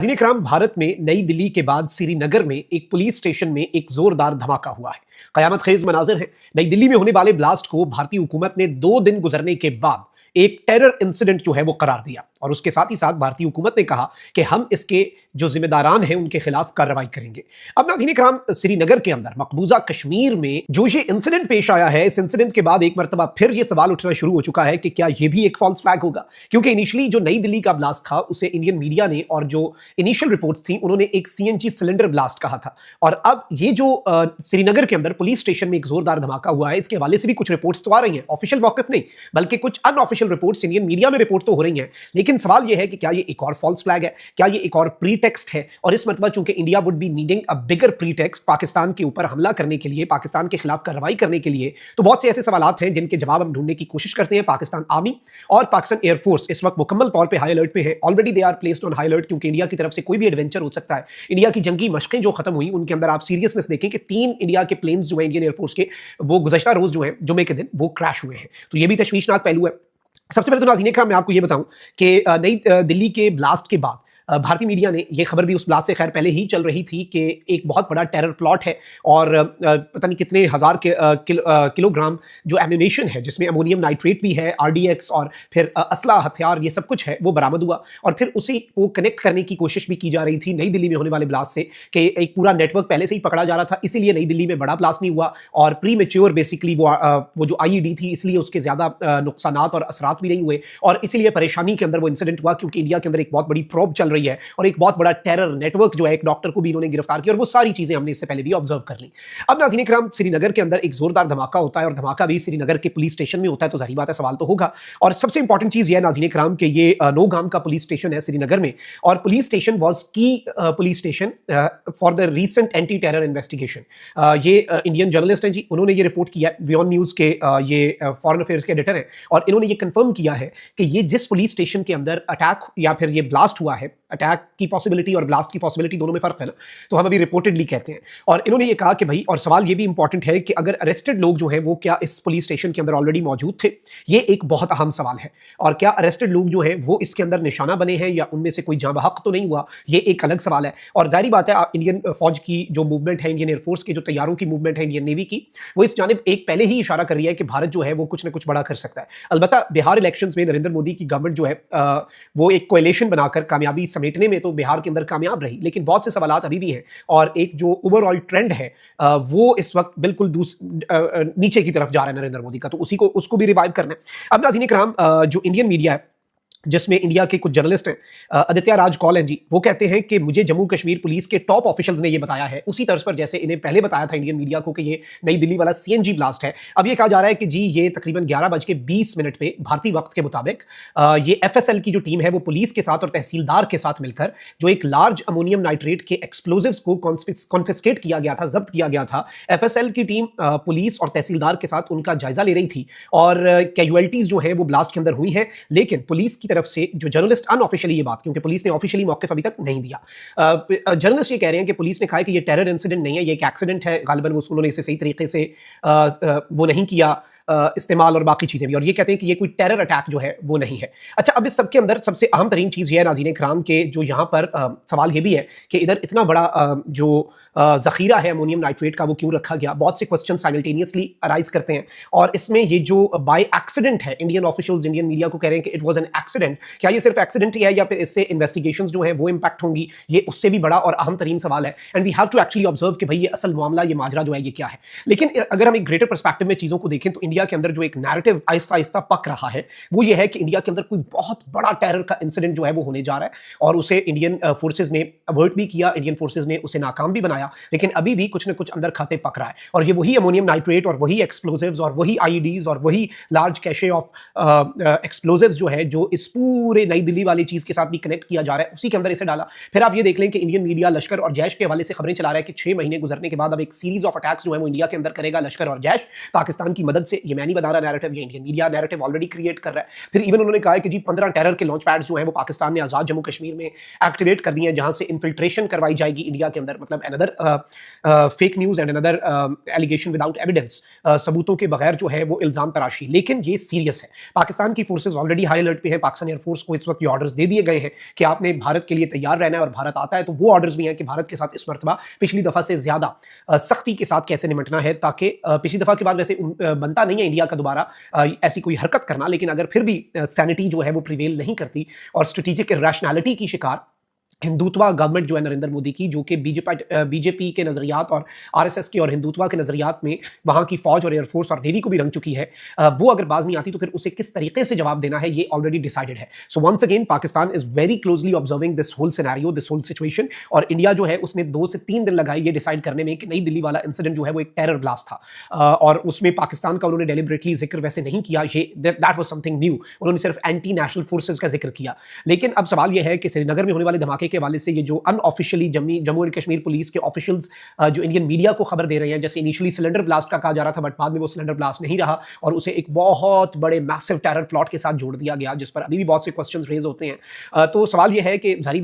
नाज़रीन इकराम, भारत में नई दिल्ली के बाद श्रीनगर में एक पुलिस स्टेशन में एक जोरदार धमाका हुआ है। कयामत खेज मनाजिर है। नई दिल्ली में होने वाले ब्लास्ट को भारतीय हुकूमत ने 2 दिन गुजरने के बाद एक टेरर इंसिडेंट जो है वो करार दिया और उसके साथ ही साथ भारतीय हुकूमत ने कहा कि हम इसके जो जिम्मेदारान हैं उनके खिलाफ कार्रवाई करेंगे। अब नाज़रीन इकराम, श्रीनगर के अंदर मकबूजा कश्मीर में जो ये इंसिडेंट पेश आया है, इस इंसिडेंट के बाद एक मरतबा फिर ये सवाल उठना शुरू हो चुका है कि क्या ये भी एक फॉल्स फ्लैग होगा, क्योंकि इनिशियली जो नई दिल्ली का ब्लास्ट था उसे इंडियन मीडिया ने और जो इनिशियल रिपोर्ट्स थी उन्होंने एक सीएनजी सिलेंडर ब्लास्ट कहा था। और अब ये जो श्रीनगर के अंदर पुलिस स्टेशन में एक जोरदार धमाका हुआ है, इसके हवाले से भी कुछ रिपोर्ट्स तो आ रही हैं, ऑफिशियल मौक़िफ़ नहीं बल्कि कुछ अनऑफिशियल रिपोर्ट्स इंडियन मीडिया में रिपोर्ट तो हो रही हैं। लेकिन सवाल यह है कि क्या ये एक और फॉल्स फ्लैग है, क्या ये एक और प्रीटेक्स्ट है? और इस मरतबा चूंकि India would be needing a bigger pretext Pakistan के ऊपर हमला करने के लिए, पाकिस्तान के खिलाफ कार्रवाई करने के लिए, तो बहुत से ऐसे सवालात हैं जिनके जवाब हम ढूंढने की कोशिश करते हैं। पाकिस्तान आर्मी और पाकिस्तान एयरफोर्स इस वक्त मुकम्मल तौर पर हाई अलर्ट पे है। Already they are placed on high alert, क्योंकि इंडिया की तरफ से कोई भी एडवेंचर हो सकता है। इंडिया की जंगी मशकें जो खत्म हुई उनके अंदर आप सीरियसनेस देखें कि 3 इंडिया के प्लेन्स जो है इंडियन एयरफोर्स के, वो गुज़श्ता रोज जो है जुमे के दिन वो क्रैश हुए हैं। तो ये भी तशवीशनाक पहलू है। सबसे पहले तो नाज़रीन इकराम मैं आपको ये बताऊं कि नई दिल्ली के ब्लास्ट के बाद भारतीय मीडिया ने यह खबर भी उस ब्लास्ट से खैर पहले ही चल रही थी कि एक बहुत बड़ा टेरर प्लॉट है और पता नहीं कितने हज़ार किलोग्राम जो एम्यूनेशन है, जिसमें अमोनियम नाइट्रेट भी है, आरडीएक्स और फिर असला हथियार, ये सब कुछ है, वो बरामद हुआ। और फिर उसी को कनेक्ट करने की कोशिश भी की जा रही थी नई दिल्ली में होने वाले ब्लास्ट से कि एक पूरा नेटवर्क पहले से ही पकड़ा जा रहा था, इसीलिए नई दिल्ली में बड़ा ब्लास्ट नहीं हुआ और प्री मेच्योर बेसिकली वो जो आईईडी थी, इसलिए उसके ज़्यादा नुकसानात और असरात भी नहीं हुए और इसीलिए परेशानी के अंदर वो इंसिडेंट हुआ, क्योंकि इंडिया के अंदर एक बहुत बड़ी प्रोब चल रही है और एक बहुत बड़ा टेरर नेटवर्क जो है, एक डॉक्टर को भी इन्होंने गिरफ्तार किया और वो सारी चीजें हमने इससे पहले भी ऑब्जर्व कर ली। अब नाज़रीन इकराम, श्रीनगर के अंदर एक जोरदार धमाका होता है और धमाका भी श्रीनगर के पुलिस स्टेशन में होता है, तो जाहिर बात है सवाल तो होगा। और सबसे इंपॉर्टेंट चीज यह है नाज़रीन इकराम कि ये नौगाम का पुलिस स्टेशन है श्रीनगर में और पुलिस स्टेशन वाज की police station for the recent anti terror investigation. ये इंडियन जर्नलिस्ट हैं जी, उन्होंने ये रिपोर्ट किया, वियन न्यूज के ये फॉरेन अफेयर्स के एडिटर हैं और इन्होंने ये कंफर्म किया है कि ये जिस पुलिस स्टेशन के अंदर अटैक या फिर ये ब्लास्ट हुआ है, अटैक की पॉसिबिलिटी और ब्लास्ट की पॉसिबिलिटी दोनों में फर्क है ना, तो हम अभी रिपोर्टेडली कहते हैं। और इन्होंने ये कहा कि भाई, और सवाल ये भी इंपॉर्टेंट है कि अगर अरेस्टेड लोग जो हैं वो क्या इस पुलिस स्टेशन के अंदर ऑलरेडी मौजूद थे, ये एक बहुत अहम सवाल है। और क्या अरेस्टेड लोग जो हैं वो इसके अंदर निशाना बने हैं या उनमें से कोई जाँ बहक तो नहीं हुआ, ये एक अलग सवाल है। और जाहिर बात है इंडियन फौज की जो मूवमेंट है, इंडियन एयरफोर्स की जो तैयारों की मूवमेंट है, इंडियन नेवी की, वो इस जानिब एक पहले ही इशारा कर रही है कि भारत जो है वो कुछ ना कुछ बड़ा कर सकता है। अलबत्ता बिहार इलेक्शंस में नरेंद्र मोदी की गवर्नमेंट जो है वो एक कोएलिशन बनाकर कामयाबी समेटने में तो बिहार के अंदर कामयाब रही, लेकिन बहुत से सवालात अभी भी हैं और एक जो ओवरऑल ट्रेंड है वो इस वक्त बिल्कुल नीचे की तरफ जा रहा है नरेंद्र मोदी का, तो उसको भी रिवाइव करना है। अब नाज़रीन इकराम, जो इंडियन मीडिया है जिसमें इंडिया के कुछ जर्नलिस्ट हैं, आदित्य राज कौल हैं जी, वो कहते हैं कि मुझे जम्मू कश्मीर पुलिस के टॉप ऑफिशियल्स ने ये बताया है, उसी तर्ज पर जैसे इन्हें पहले बताया था इंडियन मीडिया को कि ये नई दिल्ली वाला सीएनजी ब्लास्ट है। अब ये कहा जा रहा है कि जी ये तकरीबन 11:20 पे भारतीय वक्त के मुताबिक ये एफएसएल की जो टीम है वो पुलिस के साथ और तहसीलदार के साथ मिलकर जो एक लार्ज अमोनियम नाइट्रेट के एक्सप्लोजिव्स को कॉन्फिस्केट किया गया था, जब्त किया गया था। एफएसएल की टीम पुलिस और तहसीलदार के साथ उनका जायजा ले रही थी और कैजुअलिटीज जो है वो ब्लास्ट के अंदर हुई है, लेकिन पुलिस की तरफ से जो जर्नलिस्ट अनऑफिशियली ये बात, क्योंकि पुलिस ने ऑफिशियली मौक़िफ़ अभी तक नहीं दिया, जर्नलिस्ट ये कह रहे हैं कि पुलिस ने कहा है कि ये टेरर इंसिडेंट नहीं है, ये एक एक्सीडेंट है, गालिबन उन्होंने इसे सही तरीके से वो नहीं किया इस्तेमाल और बाकी चीज़ें भी, और ये कहते हैं कि ये कोई टेरर अटैक जो है वो नहीं है। अच्छा, अब इस सबके अंदर सबसे अहम तरीन चीज़ ये है नाज़रीन इकराम के जो यहाँ पर सवाल ये भी है कि इधर इतना बड़ा जो ज़ख़ीरा है अमोनियम नाइट्रेट का वो क्यों रखा गया। बहुत से क्वेश्चन साइमल्टेनियसली अराइज करते हैं और इसमें ये जो बाय एक्सीडेंट है, इंडियन ऑफिशियल्स इंडियन मीडिया को कह रहे हैं कि इट वाज एन एक्सीडेंट। क्या ये सिर्फ एक्सीडेंट ही है या फिर इससे इन्वेस्टिगेशंस जो है वो इंपैक्ट होंगी, ये उससे भी बड़ा और अहम तरीन सवाल है। And we have to actually observe कि भाई ये असल मामला, ये माजरा जो है ये क्या है। लेकिन अगर हम एक ग्रेटर पर्सपेक्टिव में चीज़ों को देखें तो इंडिया के अंदर जो एक नैरेटिव आहिस्ता आहिस्ता पक रहा है वो ये है कि इंडिया के अंदर कोई बहुत बड़ा टेरर का इंसिडेंट जो है वो होने जा रहा है और उसे इंडियन फोर्सेज ने अवर्ट भी किया, इंडियन फोर्सेज ने उसे नाकाम भी बनाया, लेकिन अभी भी कुछ न कुछ अंदर खाते पक रहा है। और ये वही अमोनियम नाइट्रेट और वही एक्सप्लोजिव्स और वही आईईडीज और वही लार्ज कैशे ऑफ एक्सप्लोजिव्स जो है, जो इस पूरे नई दिल्ली वाली चीज के साथ भी कनेक्ट किया जा रहा है, उसी के अंदर इसे डाला। फिर आप ये देख लें कि इंडियन मीडिया लश्कर और जैश के हवाले से खबरें चला रहा है कि 6 महीने गुजरने के बाद अब एक सीरीज ऑफ अटैक्स जो है वो इंडिया के अंदर करेगा लश्कर और जैश, पाकिस्तान की मदद से। ये मैं नहीं बता रहा नैरेटिव, ये Indian media narrative already create कर रहा है। फिर इवन उन्होंने कहा है कि जी 15 टेरर के लॉन्च पैड्स जो हैं वो पाकिस्तान ने आज़ाद जम्मू कश्मीर में एक्टिवेट कर दिए हैं, जहां से इन्फिल्ट्रेशन करवाई जाएगी इंडिया के अंदर। मतलब another fake news and another allegation without evidence, सबूतों के बगैर जो है वो इल्ज़ाम तराशी। लेकिन ये सीरियस है, पाकिस्तान की फोर्सेज ऑलरेडी हाई अलर्ट पे है। पाकिस्तान एयरफोर्स को इस वक्त ये ऑर्डर्स दे दिए गए हैं कि आपने भारत के लिए तैयार रहना है, और भारत आता है तो वो ऑर्डर्स भी हैं कि भारत के साथ इस मरतबा पिछली दफा से ज्यादा सख्ती के साथ कैसे निपटना है, ताकि पिछली दफा के बाद वैसे बनता नहीं है इंडिया का दोबारा ऐसी कोई हरकत करना, लेकिन अगर फिर भी सैनिटी जो है वो प्रिवेल नहीं करती और स्ट्रेटेजिक रैशनैलिटी की शिकार हिंदुत्वा गवर्नमेंट जो है नरेंद्र मोदी की, जो कि बीजेपी के नजरियात और आरएसएस के और हिंदुत्वा के नजरियात में वहां की फौज और एयरफोर्स और नेवी को भी रंग चुकी है, वो अगर बाज नहीं आती तो फिर उसे किस तरीके से जवाब देना है ये ऑलरेडी डिसाइडेड है। So once again Pakistan is very closely observing this whole scenario, this whole situation, और इंडिया जो है उसने 2 से 3 दिन लगाए ये डिसाइड करने में कि नई दिल्ली वाला इंसिडेंट जो है वो एक टेरर ब्लास्ट था, और उसमें पाकिस्तान का उन्होंने डेलिबरेटली जिक्र वैसे नहीं किया, ये दैट वाज समथिंग न्यू, उन्होंने सिर्फ एंटी नेशनल फोर्सेज का जिक्र किया। लेकिन अब सवाल यह है कि श्रीनगर में होने वाले धमाके के हवाले से ये जो unofficially Jammu and Kashmir police के ऑफिशियल्स जो इंडियन मीडिया को खबर दे रहे हैं, जैसे इनिशियली सिलेंडर ब्लास्ट का कहा जा रहा था, बट बाद में वो सिलेंडर ब्लास्ट नहीं रहा और उसे एक बहुत बड़े मैसिव टेरर प्लॉट के साथ जोड़ दिया गया, जिस पर अभी भी बहुत से क्वेश्चंस रेज होते हैं। तो सवाल यह है कि जारी